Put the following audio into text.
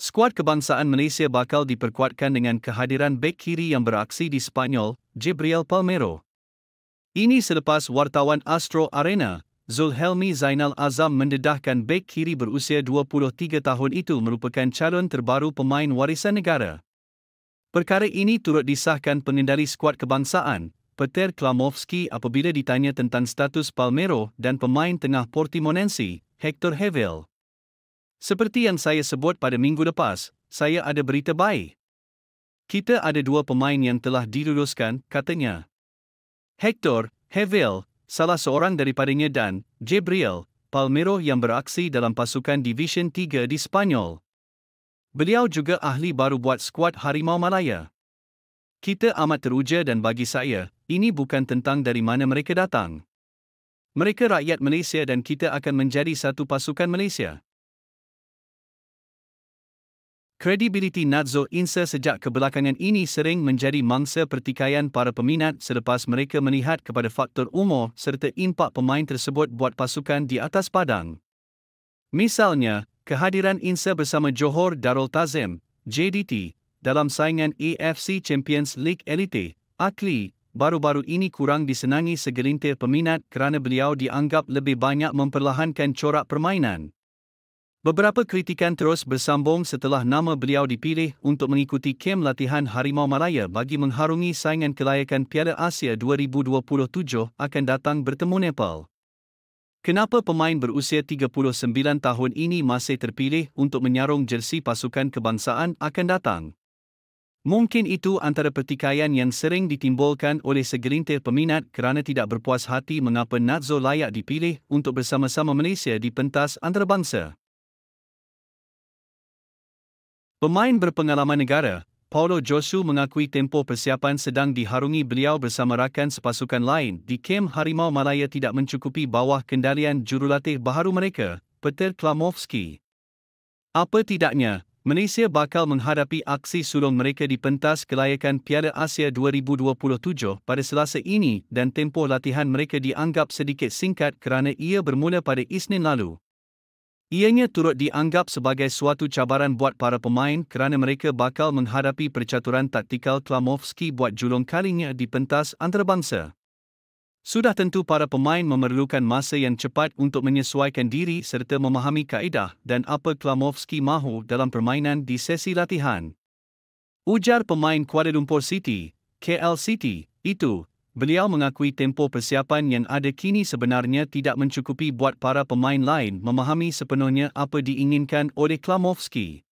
Skuad kebangsaan Malaysia bakal diperkuatkan dengan kehadiran bek kiri yang beraksi di Sepanyol, Jibril Palmero. Ini selepas wartawan Astro Arena, Zulhelmi Zainal Azam mendedahkan bek kiri berusia 23 tahun itu merupakan calon terbaru pemain warisan negara. Perkara ini turut disahkan pengendali skuad kebangsaan, Peter Klamovski apabila ditanya tentang status Palmero dan pemain tengah Portimonense, Hector Hevel. Seperti yang saya sebut pada minggu lepas, saya ada berita baik. Kita ada dua pemain yang telah diluluskan, katanya. Hector Hevel, salah seorang daripadanya, dan Jibril Palmero yang beraksi dalam pasukan Division 3 di Sepanyol. Beliau juga ahli baru buat skuad Harimau Malaya. Kita amat teruja dan bagi saya, ini bukan tentang dari mana mereka datang. Mereka rakyat Malaysia dan kita akan menjadi satu pasukan Malaysia. Kredibiliti Nadzo Insa sejak kebelakangan ini sering menjadi mangsa pertikaian para peminat selepas mereka melihat kepada faktor umur serta impak pemain tersebut buat pasukan di atas padang. Misalnya, kehadiran Insa bersama Johor Darul Tazim, JDT, dalam saingan AFC Champions League Elite, ACLI, baru-baru ini kurang disenangi segelintir peminat kerana beliau dianggap lebih banyak memperlahankan corak permainan. Beberapa kritikan terus bersambung setelah nama beliau dipilih untuk mengikuti kem latihan Harimau Malaya bagi mengharungi saingan kelayakan Piala Asia 2027 akan datang bertemu Nepal. Kenapa pemain berusia 39 tahun ini masih terpilih untuk menyarung jersey pasukan kebangsaan akan datang? Mungkin itu antara pertikaian yang sering ditimbulkan oleh segelintir peminat kerana tidak berpuas hati mengapa Nadzo layak dipilih untuk bersama-sama Malaysia di pentas antarabangsa. Pemain berpengalaman negara, Paulo Josu mengakui tempoh persiapan sedang diharungi beliau bersama rakan sepasukan lain di kem Harimau Malaya tidak mencukupi bawah kendalian jurulatih baharu mereka, Peter Klamovski. Apa tidaknya, Malaysia bakal menghadapi aksi sulung mereka di pentas kelayakan Piala Asia 2027 pada Selasa ini dan tempoh latihan mereka dianggap sedikit singkat kerana ia bermula pada Isnin lalu. Ianya turut dianggap sebagai suatu cabaran buat para pemain kerana mereka bakal menghadapi percaturan taktikal Klamovski buat julung kalinya di pentas antarabangsa. Sudah tentu para pemain memerlukan masa yang cepat untuk menyesuaikan diri serta memahami kaedah dan apa Klamovski mahu dalam permainan di sesi latihan. Ujar pemain Kuala Lumpur City, KL City, itu. Beliau mengakui tempoh persiapan yang ada kini sebenarnya tidak mencukupi buat para pemain lain memahami sepenuhnya apa diinginkan oleh Klamovski.